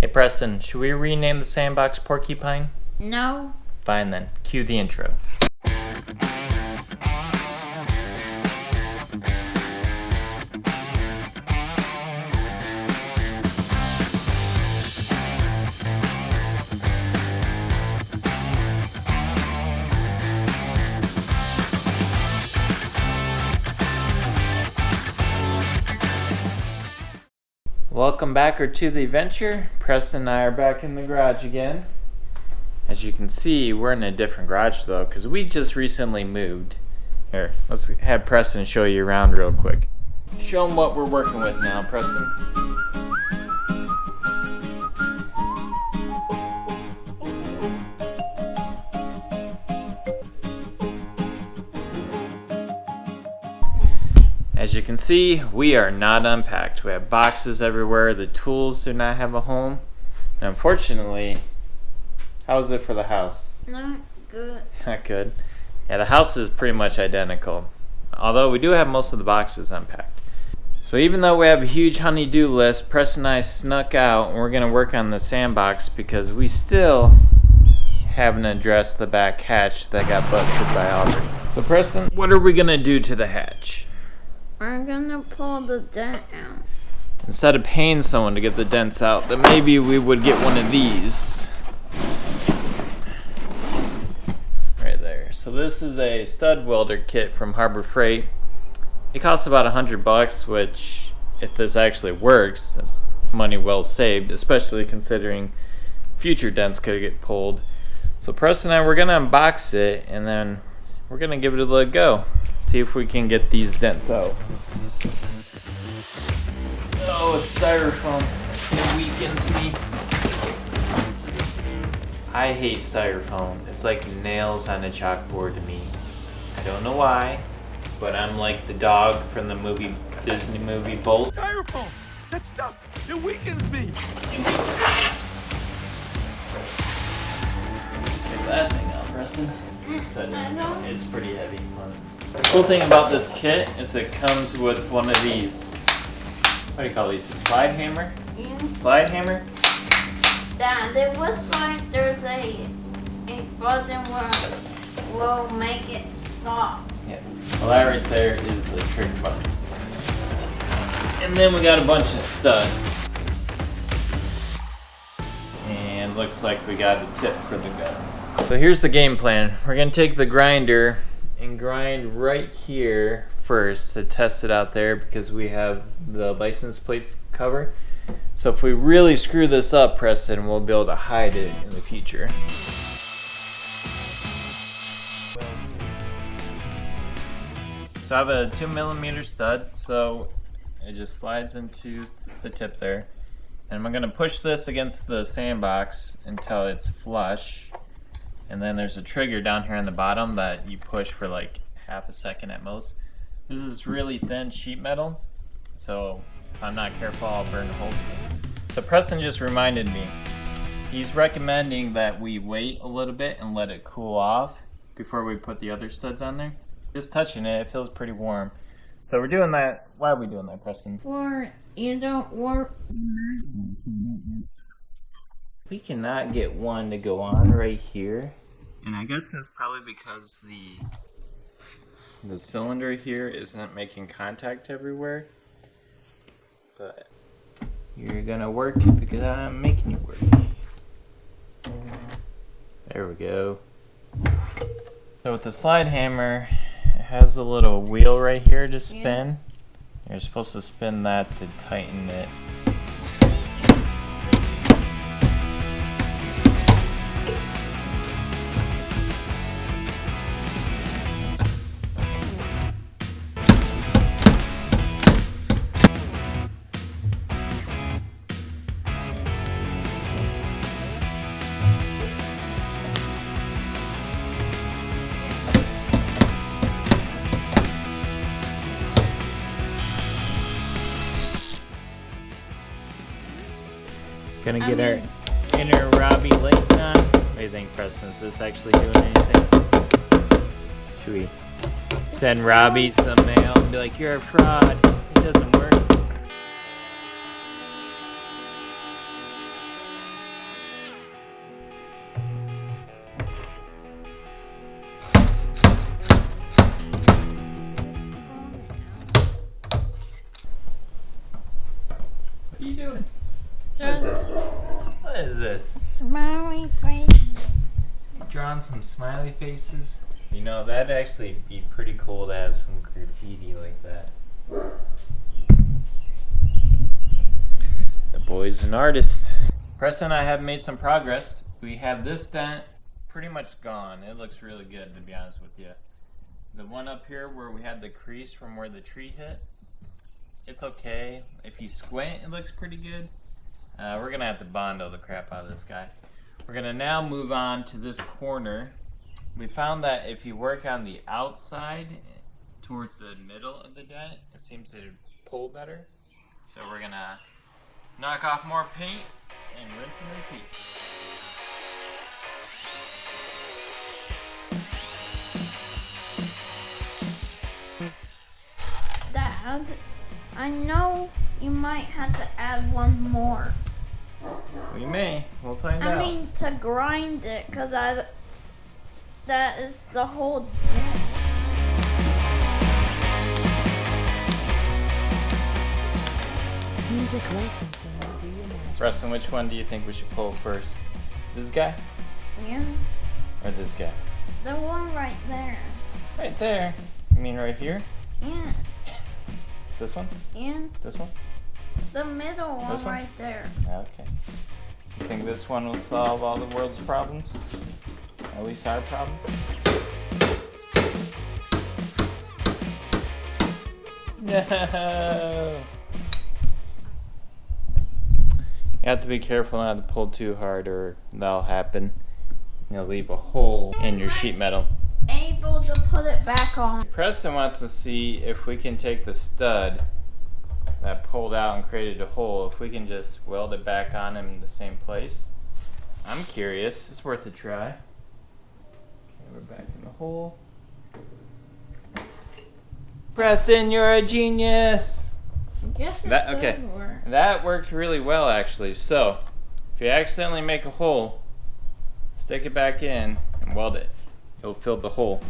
Hey Preston, should we rename the sandbox Porcupine? No. Fine then, cue the intro. Welcome back to the adventure. Preston and I are back in the garage again. As you can see, we're in a different garage though, because we just recently moved. Here, let's have Preston show you around real quick. Show them what we're working with now, Preston. As you can see, we are not unpacked. We have boxes everywhere. The tools do not have a home. And unfortunately, how's it for the house? Not good. Not good. Yeah, the house is pretty much identical. Although we do have most of the boxes unpacked. So even though we have a huge honey-do list, Preston and I snuck out and we're going to work on the sandbox because we still haven't addressed the back hatch that got busted by Aubrey. So Preston, what are we going to do to the hatch? We're gonna pull the dent out. Instead of paying someone to get the dents out, then maybe we would get one of these. Right there. So this is a stud welder kit from Harbor Freight. It costs about $100, which, if this actually works, that's money well saved, especially considering future dents could get pulled. So Preston and I, we're gonna unbox it, and then we're gonna give it a little go. See if we can get these dents out. Oh, it's styrofoam. It weakens me. I hate styrofoam. It's like nails on a chalkboard to me. I don't know why, but I'm like the dog from the Disney movie Bolt. Styrofoam! That stuff, it weakens me! Get that thing out, Preston. It's pretty heavy. The cool thing about this kit is it comes with one of these. What do you call these? A slide hammer? Yeah. Slide hammer? Dad, there was like there's a button where will make it soft. Yeah. Well, that right there is the trick button. And then we got a bunch of studs. And looks like we got a tip for the gun. So here's the game plan. We're gonna take the grinder and grind right here first to test it out there because we have the license plates covered. So if we really screw this up, Preston, we'll be able to hide it in the future. So I have a 2mm stud, so it just slides into the tip there. And I'm gonna push this against the sandbox until it's flush. And then there's a trigger down here on the bottom that you push for like half a second at most. This is really thin sheet metal, so if I'm not careful, I'll burn a hole. So Preston just reminded me, he's recommending that we wait a little bit and let it cool off before we put the other studs on there. Just touching it, it feels pretty warm. So we're doing that. Why are we doing that, Preston? For you don't warp. We cannot get one to go on right here. And I guess that's probably because the cylinder here isn't making contact everywhere. But you're gonna work because I'm making you work. There we go. So with the slide hammer, it has a little wheel right here to spin. You're supposed to spin that to tighten it. Gonna get our inner Robbie Layton on. What do you think, Preston? Is this actually doing anything? Should we send Robbie some mail and be like, you're a fraud, it doesn't work? What is this? What is this? Smiley face. Drawing some smiley faces. You know, that'd actually be pretty cool to have some graffiti like that. The boy's an artist. Preston and I have made some progress. We have this dent pretty much gone. It looks really good, to be honest with you. The one up here where we had the crease from where the tree hit, it's okay. If you squint, it looks pretty good. We're gonna have to bondo the crap out of this guy. We're gonna now move on to this corner. We found that if you work on the outside towards the middle of the dent, it seems to pull better. So we're gonna knock off more paint and rinse and repeat. Dad, I know you might have to add one more. We may. We'll find out. I mean to grind it, because that is the whole dent. Music licensing reimagined. Preston, which one do you think we should pull first? This guy Yes. or this guy? The one right there. Right there. You mean right here? Yeah. This one? Yes. This one? The middle one, This one? right there. Okay. You think this one will solve all the world's problems? At least our problems? No! You have to be careful not to pull too hard or that'll happen. You'll leave a hole in your sheet metal. Able to put it back on. Preston wants to see if we can take the stud that pulled out and created a hole, if we can just weld it back on him in the same place. I'm curious. It's worth a try. Okay, we're back in the hole. Preston, you're a genius! Guess it That- did okay. work. That worked really well, actually. So, if you accidentally make a hole, stick it back in and weld it. It'll fill the hole.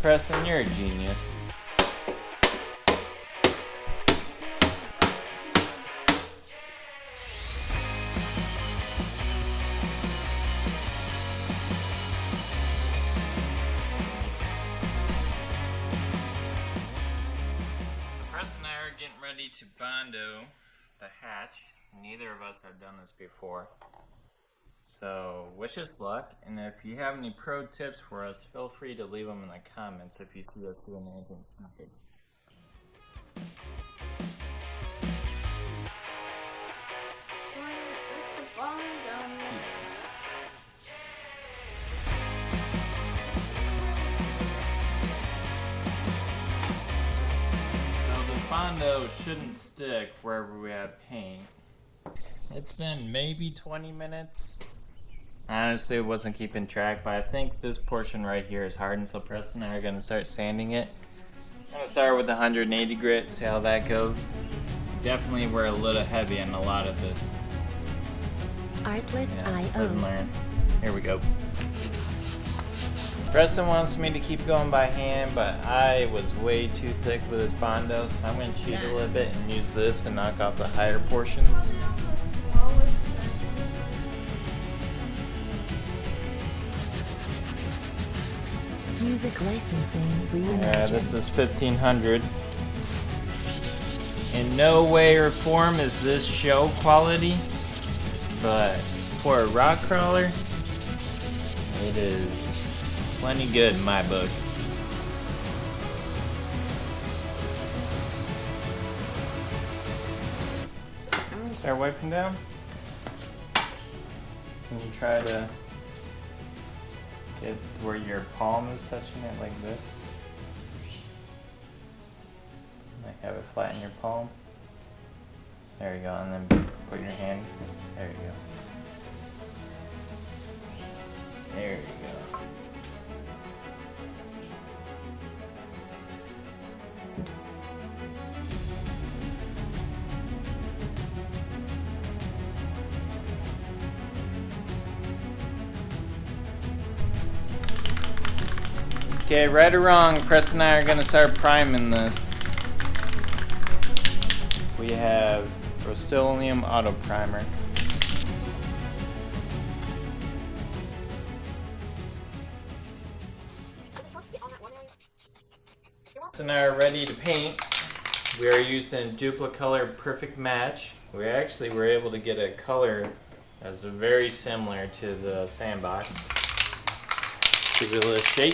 Preston, you're a genius. Preston and I are getting ready to bondo the hatch. Neither of us have done this before. So, wish us luck, and if you have any pro tips for us, feel free to leave them in the comments if you see us doing anything stupid. It's a bondo. So this bondo shouldn't stick wherever we have paint. It's been maybe 20 minutes. I honestly wasn't keeping track, but I think this portion right here is hardened, so Preston and I are going to start sanding it. I'm going to start with 180 grit, see how that goes. Definitely we're a little heavy on a lot of this. Artlist live and IO. learn. Here we go. Preston wants me to keep going by hand, but I was way too thick with his bondo, so I'm going to cheat a little bit and use this to knock off the higher portions. Music licensing reimagined. Yeah, this is 1500. In no way or form is this show quality, but for a rock crawler, it is plenty good in my book. Start wiping down. Can you try to get where your palm is touching it like this? Like have it flat in your palm. There you go, and then put your hand. There you go. There you go. Okay, right or wrong, Preston and I are gonna start priming this. We have Rust-Oleum Auto Primer. So now we're ready to paint. We are using Duplicolor Perfect Match. We actually were able to get a color that's very similar to the sandbox. Give it a little shake.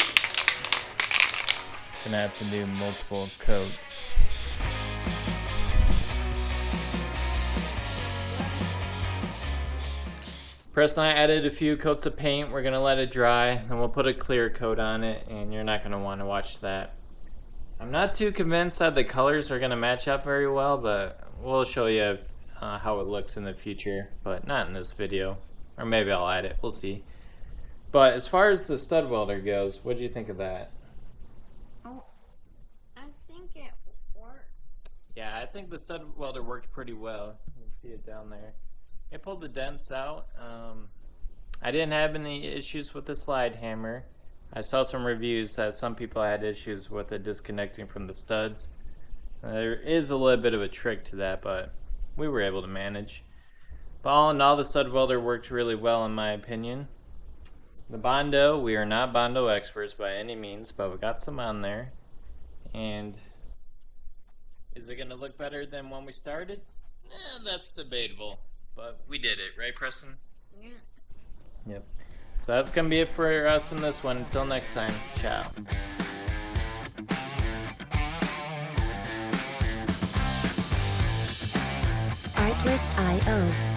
Gonna have to do multiple coats. Preston and I added a few coats of paint. We're gonna let it dry, and we'll put a clear coat on it, and you're not gonna want to watch that. I'm not too convinced that the colors are gonna match up very well, but we'll show you how it looks in the future, but not in this video. Or maybe I'll add it, we'll see. But as far as the stud welder goes, what do you think of that? Oh, I think it worked. Yeah, I think the stud welder worked pretty well. You can see it down there. It pulled the dents out. I didn't have any issues with the slide hammer. I saw some reviews that some people had issues with it disconnecting from the studs. There is a little bit of a trick to that, but we were able to manage. But all in all, the stud welder worked really well in my opinion. The bondo, we are not bondo experts by any means, but we got some on there. And is it going to look better than when we started? That's debatable, but we did it, right, Preston? Yeah. Yep. So that's going to be it for us in this one. Until next time, ciao. Artlist.io